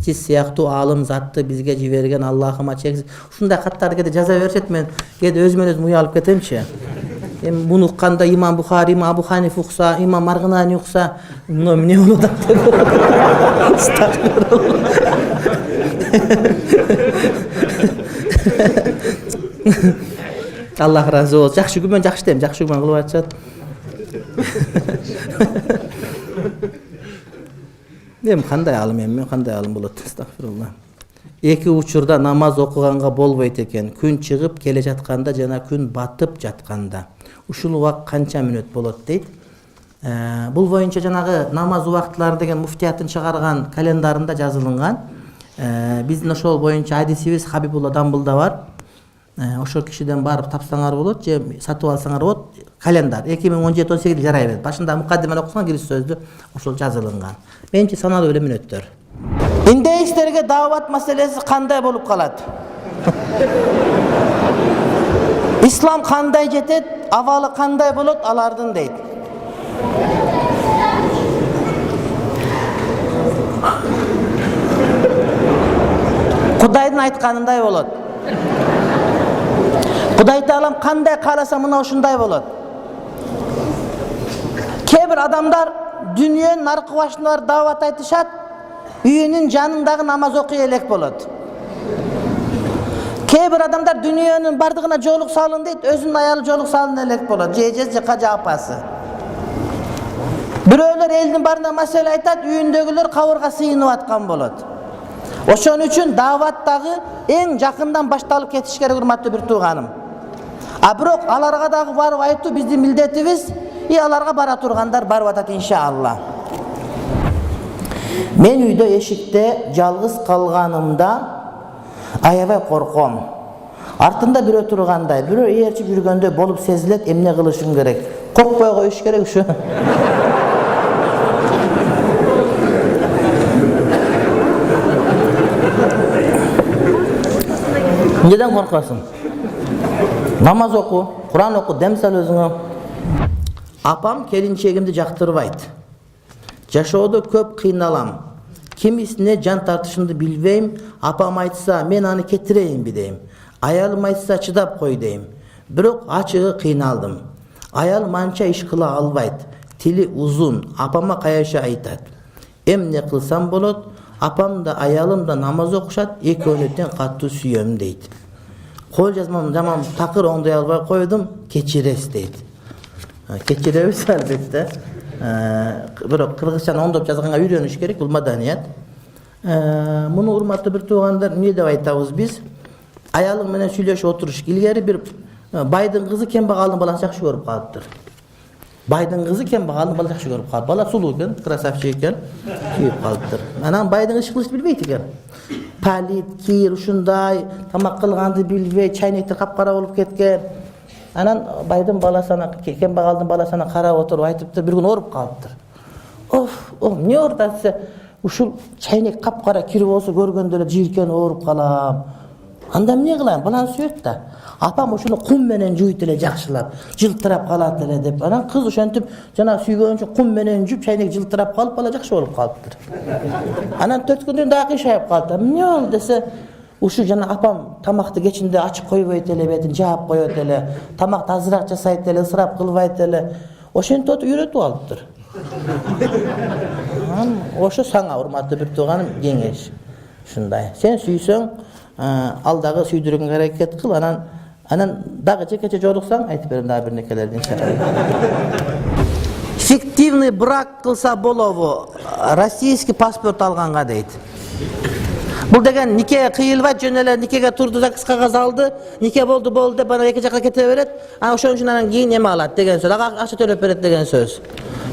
Siz siyaqtуу alım zatты bizge жиберген Аллахыма чексиз. Ушундай каттарды кете жаза беришет, мен кете өзүмөн уялып кетемчи. Эми буну укканда имам Бухари, имам Абу Ханиф укса, имам Маргынани укса, эмне болот деп. Аллах разы болсун. Жакшы күмөн жакшы дейм, жакшы күмөн кылып атышат. Эми кандай алым эми, кандай алым болот? Астагфирулла. Эки учурда намаз окуганга болбойт экен. Күн чыгып келе жатканда жана күн батып жатканда. Ушул убак канча мүнөт болот дейт. Бул боюнча жанагы намаз убактылары деген муфтияттын чыгарган календарында жазылынган. Биздин ошол боюнча адисибиз Хабибулла Дамбылда бар. Ошол кишиден барып тапсаңар болот же сатып алсаңар болот. Календар 2017-18 жарай берет. Башында мукаддиманы окусаң кириш сөздү ошол жазылынган. Менчи саналуу эле мүнөттөр. Индеистерге дават маселеси кандай болуп калат? Ислам кандай жетет, абалы кандай болот алардын дейт. Кудайдын айтканындай болот. Кудай Таалам кандай кааласа мына ушундай болот. Кээ бир адамдар дүниөнүн наркы башындагы дават айтышат, үйүнүн жанындагы намаз окуй элек болот. Кээ бир адамдар дүниөнүн бардыгына жоолук салын дейт, өзүнүн аялы жоолук салын элек болот. Же кажа апасы. Бирөөлөр элдин барына маселе айтат, үйүндөгүлөр кабырга сыйынып аткан болот. Ошон үчүн даваттагы эң жакындан башталып кетиш керек, урматтуу бир тууганым. А бирок аларга дагы барып айтуу биздин милдетибиз, аларга бара тургандар барып атат иншалла. Мен үйдө эшикте жалгыз калганымда аябай корком. Артында бирөө тургандай, бирөө ээрчип жүргөндөй болуп сезилет, эмне кылышым керек? Коркпой коюш керек ушу. Неден коркасың? Намаз оку, Куран оку, дем сал өзүңө. Апам келинчегимди жактырбайт. Жашоодо көп кыйналам. Кимисине жан тартышымды билбейм. Апам айтса, мен аны кетирейинби дейм. Аялым айтса, чыдап кой дейм. Бирок ачыгы кыйналдым. Аялым анча иш кыла албайт. Тили узун. Апама каяша айтат. Эмне кылсам болот? Апам да аялым да намаз окушат, экөөнү тең катуу сүйөм дейт. Кол жазмам жаман такыр оңдой албай койдум, кечиресиз дейт. Кечиребиз албетте. Бирок кыргызчаны оңдоп жазганга үйрөнүш керек, бул маданият. Муну урматтуу бир туугандар, эмне деп айтабыз биз? Аялым менен сүйлөшүп отуруш. Илгери бир байдын кызы кембагалдын баласын жакшы көрүп калыптыр. Байдын кызы кембагалдын баласын жакшы көрүп калып. Бала сулуу экен, красавчик экен, сүйүп калыптыр. Анан байдын иш кылышты билбейт экен. Палит, кир, ушундай, тамак кылганды билбей, чайнектер капкара болуп кеткен. Анан байдын баласына, кембагалдын баласына карап отуруп айтыптыр, бир күн ооруп калыптыр. Эмне ооруп десе, ушул чайнек капкара кир болсо көргөндө эле жийиркен ооруп калам. Анда эмне кылайын? Баланы сүйөт да. Апам ошону кум менен жуйт эле жакшылап, жылтырап калат эле деп. Анан кыз ошентип жана сүйгөнчө кум менен жуп, чайнек жылтырап калып, бала жакшы болуп калыптыр. Анан 4 күндөн дагы кыйшайып калды. Эмне болду десе, ушу жана апам тамакты кечинде ачып койбойт эле, бетин жаап коет эле, тамакты азыраак жасайт эле, ысырап кылбайт эле. Ошентип отуп үйрөтүп алыптыр. Ошо саңа урматтуу бир тууганым кеңеш. Ушундай. Сен сүйсөң, ал дагы сүйдүргөнгө аракет кыл, анан дагы жекече жолуксаң, айтып берем дагы бир некелерди иншалла. Фиктивный брак кылса болобу? Российский паспорт алганга дейт. Бул деген нике кыйылбайт, жөн эле никеге турду, заказ кагаз алды, нике болду деп анан эки жакка кете берет. Ошон үчүн анан кийин эме алат деген сөз. Ага акча төлөп берет деген сөз.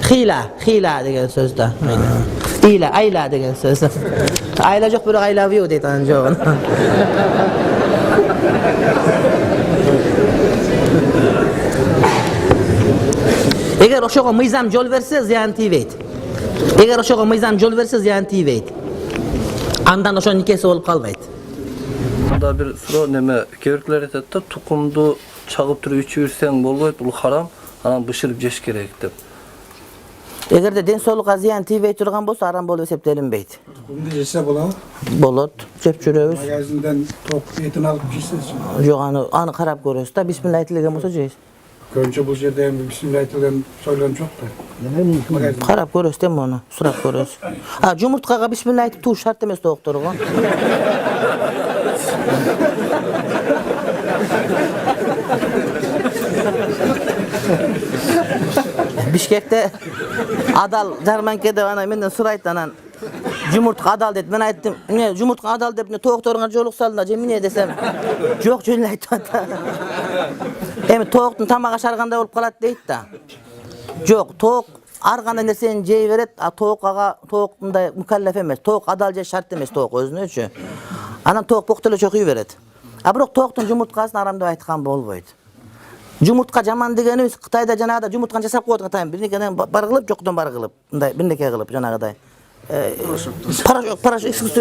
Хила деген сөз да. Айла деген сөз. Айла жок, бирок I love you дейт анын жогун. Эгер ошого мыйзам жол берсе, зыян тийбейт. Эгер ошого мыйзам жол берсе, зыян тийбейт. Андан ошо никеси болуп калбайт. Мында бир суроо неме, кээ-бирлер айтат да, тукумду чагып туруп ичип жүрсең болбойт, бул харам, анан бышырып жеш керек деп. Эгерде ден соолукка зыян тийбей турган болсо арам болуп эсептелинбейт. Tukumdu jese bola. Болот, жеп жүрөбүз. Magazinden tok etini alıp jeysiz. Жок, аны карап көрөбүз да. Бисмилла айтылган болсо жейбиз. Önce bu yerde hem bismillah aytilen söylen çok da. Magazin. Карап көрөбүз да муну, сурап көрөбүз. Жумурткага бисмилла айтып туу шарт эмес доктурго. Бишкекте адал жарманкеде ана менден сурайт анан жумуртка адал дейт. Мен айттым, "Эмне жумуртка адал деп тоокторуңа жоолук салдыңдар же эмне?" десем, "Жок, жөн эле айтып атат." Эми тооктун тамак ашаргандай болуп калат дейт да. Жок, тоок ар кандай нерсени жей берет, тоок ага тоок мындай мукаллаф эмес. Тоок адал же шарт эмес тоок өзүнөчү. Анан тоок бок деле чокуй берет. Бирок тооктун жумурткасын арам деп айткан болбойт. Жумуртка жаман дегенибиз Кытайда жанагыда жумуртканы жасап коет атайын. Бирнекеден бар кылып, жоктон бар кылып, мындай бирнеке кылып жанагыдай. Порошок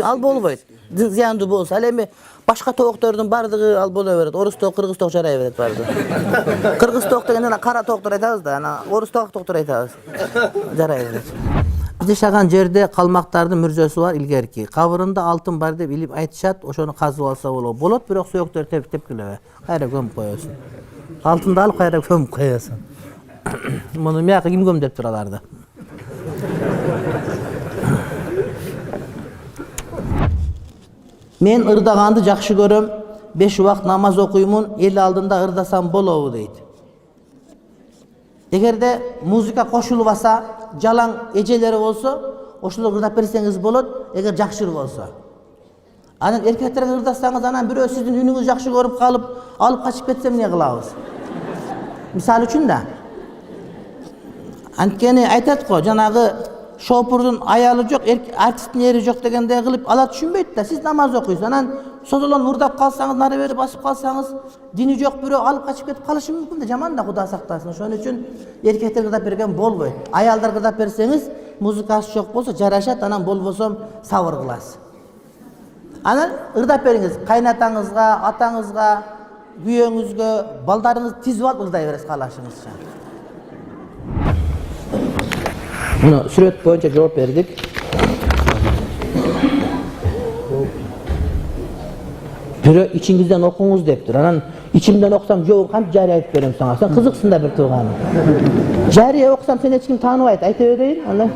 ал болбойт. Зыяндуу болсо, ал эми башка тооктордун бардыгы ал боло берет. Орус тоок, кыргыз тоок жарай берет бардыгы. Кыргыз тоок дегенде кара тооктор айтабыз да, ана орус тооктор айтабыз. Жарай берет. Биз жашаган жерде калмактардын мүрзөсү бар илгерки. Кабырында алтын бар деп илип айтышат, ошону казып алса болот. Болот, бирок сөөктөр тепкилебе. Кайра көмүп коесуң. Алтынды алып кайра көмүп коесуң. Муну мияка ким көмдөп тур аларды? Мен ырдаганды жакшы көрөм. 5 убакыт намаз окуймун, эл алдында ырдасам болобу дейт. Эгерде музыка кошулуп алса, жалаң эжелери болсо, ошолор ырдап берсеңиз болот, эгер жакшы болсо. Анан эркектерге ырдасаңыз, анан бирөө сиздин үнүңүздү жакшы көрүп калып, алып качып кетсе эмне кылабыз? Мисалы үчүн да. Анткени айтат го, жанагы шопурдун аялы жок, артисттин ери жок дегендей кылып ала түшүнбөйт да. Сиз намаз окуйсуз, анан созолон мурдап калсаңыз, нары бери басып калсаңыз, дини жок бирөө алып качып кетип калышы мүмкүн да, жаман да, Кудай сактасын. Ошон үчүн эркектер ырдап берген болбойт. Аялдар ырдап берсеңиз, музыкасы жок болсо жарашат, анан болбосо сабыр кыласыз. Анан ырдап бериңиз, кайнатаңызга, атаңызга, күйөөңүзгө, балдарыңызды тизип алып ырдай бересиз каалашыңызча. Мына сүрөт боюнча жооп бердик. Бирөө ичиңизден окуңуз дептир. Анан ичимден окусам жок, кантип жария айтып берем сага. Сен кызыксың да бир тууганым. Жария окусам сени эч ким тааныбайт, айта берейин, андай.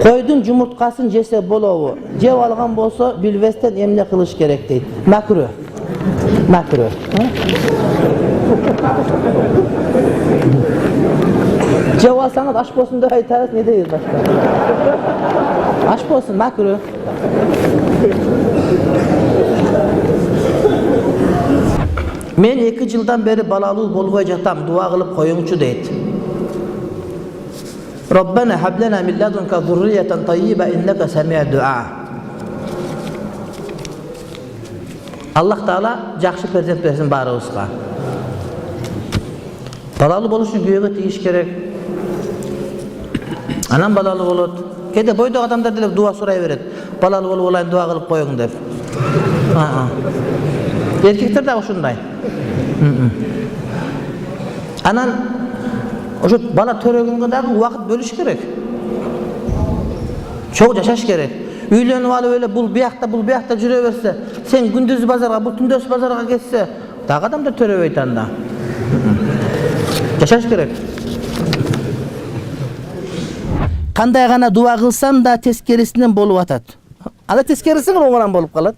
Койдун жумурткасын жесе болобу? Жеп алган болсо билбестен эмне кылыш керек дейт. Макру. Макру. Жеп алсаңыз аш болсун деп айтабыз, не дейбиз башка? Аш болсун, макру. Мен 2 жылдан бери балалуу болбой жатам, дуа кылып коюңчу дейт. Rabbana hab lana min ladunka zurriyatan tayyiba innaka sami'ud du'a. Allah Taala жакшы перзент берсин баарыбызга. Балалуу болуш үчүн күйөөгө тийиш керек. Анан балалуу болот. Кээде бойдогу адамдар деле дуа сурай берет. Балалуу болуп алайын, дуа кылып коюң деп. Эркектер да ушундай. Анан ошо бала төрөгөнгө дагы убакыт бөлүш керек. Чоң жашаш керек. Үйлөнүп алып эле бул биякта жүрө берсе, сен күндүз базарга, бул түндөс базарга кетсе, дагы адамдар төрөбөйт анда. Жашаш керек. Кандай гана дуа кылсам да тескерисинен болуп атат. Анда тескериси оңоран болуп калат.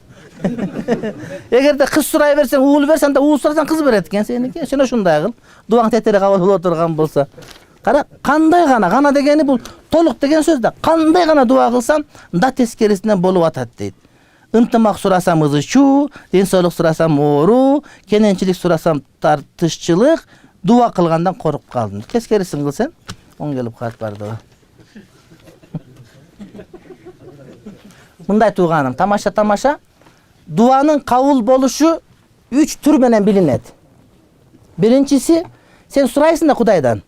Эгерде кыз сурай берсең, уул берсең да уул сурасаң кыз берет экен сеники. Сен ошундай кыл. Дуаң тетери кабыл боло турган болсо. Кара, кандай гана дегени бул толук деген сөз да. Кандай гана дуа кылсам да тескерисинен болуп атат дейт. Ынтымак сурасам ызычуу, ден соолук сурасам оору, кененчилик сурасам тартышчылык, дуа кылгандан коруп калдым. Тескерисин кылсаң, оң келип калат бардыгы. Мындай тууганым, тамаша. Дуанын кабыл болушу 3 түр менен билинет. Биринчиси, сен сурайсың да Кудайдан.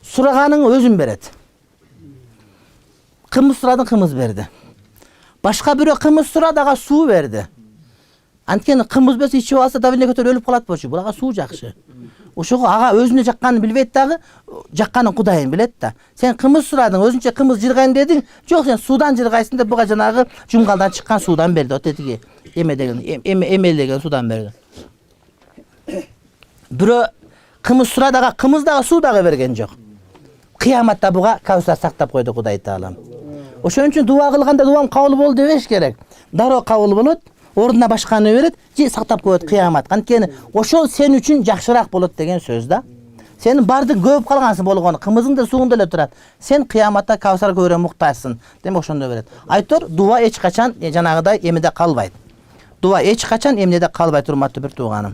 Сураганың өзүн берет. Кымыз сурадың, кымыз берди. Башка бирөө кымыз сурады, ага суу берди. Antkeni kımız besi içip alsa da bile kötür ölüp kalat boşu. Bulaga suu jakşı. Oşoğu ağa özüne jakkanını bilbeyt dagı, jakkanın kudayın bilet da. Sen kımız suradın, özünçe kımız jırgayın dedin. Yok sen sudan jırgaysın da buga janagı jumgaldan çıkkan sudan berdi. O dedi ki emel sudan berdi. Biro kımız suradaga kımız dağı su dağı bergen jok. Kıyamatta buga Kawsar saktap koydu Kuday Taalam. Oşon üçün dua kılganda duam kabul boldu debeş gerek. Daro kabul bolut. Oruna başkanı verit, ji saktap koyat kıyamat. Antkeni oşol sen üçün jakşırak bolat degen söz da. Senin bardın köp kalgansın bolgonu, kımızın da suunda ele turat. Sen kıyamatta Kawsar göre muhtaçsın. Demek oşonda verit. Aytor dua hiç kaçan janagıday emide kalbayt. Dua hiç kaçan emide kalbayt, hurmatly bir tuğanım.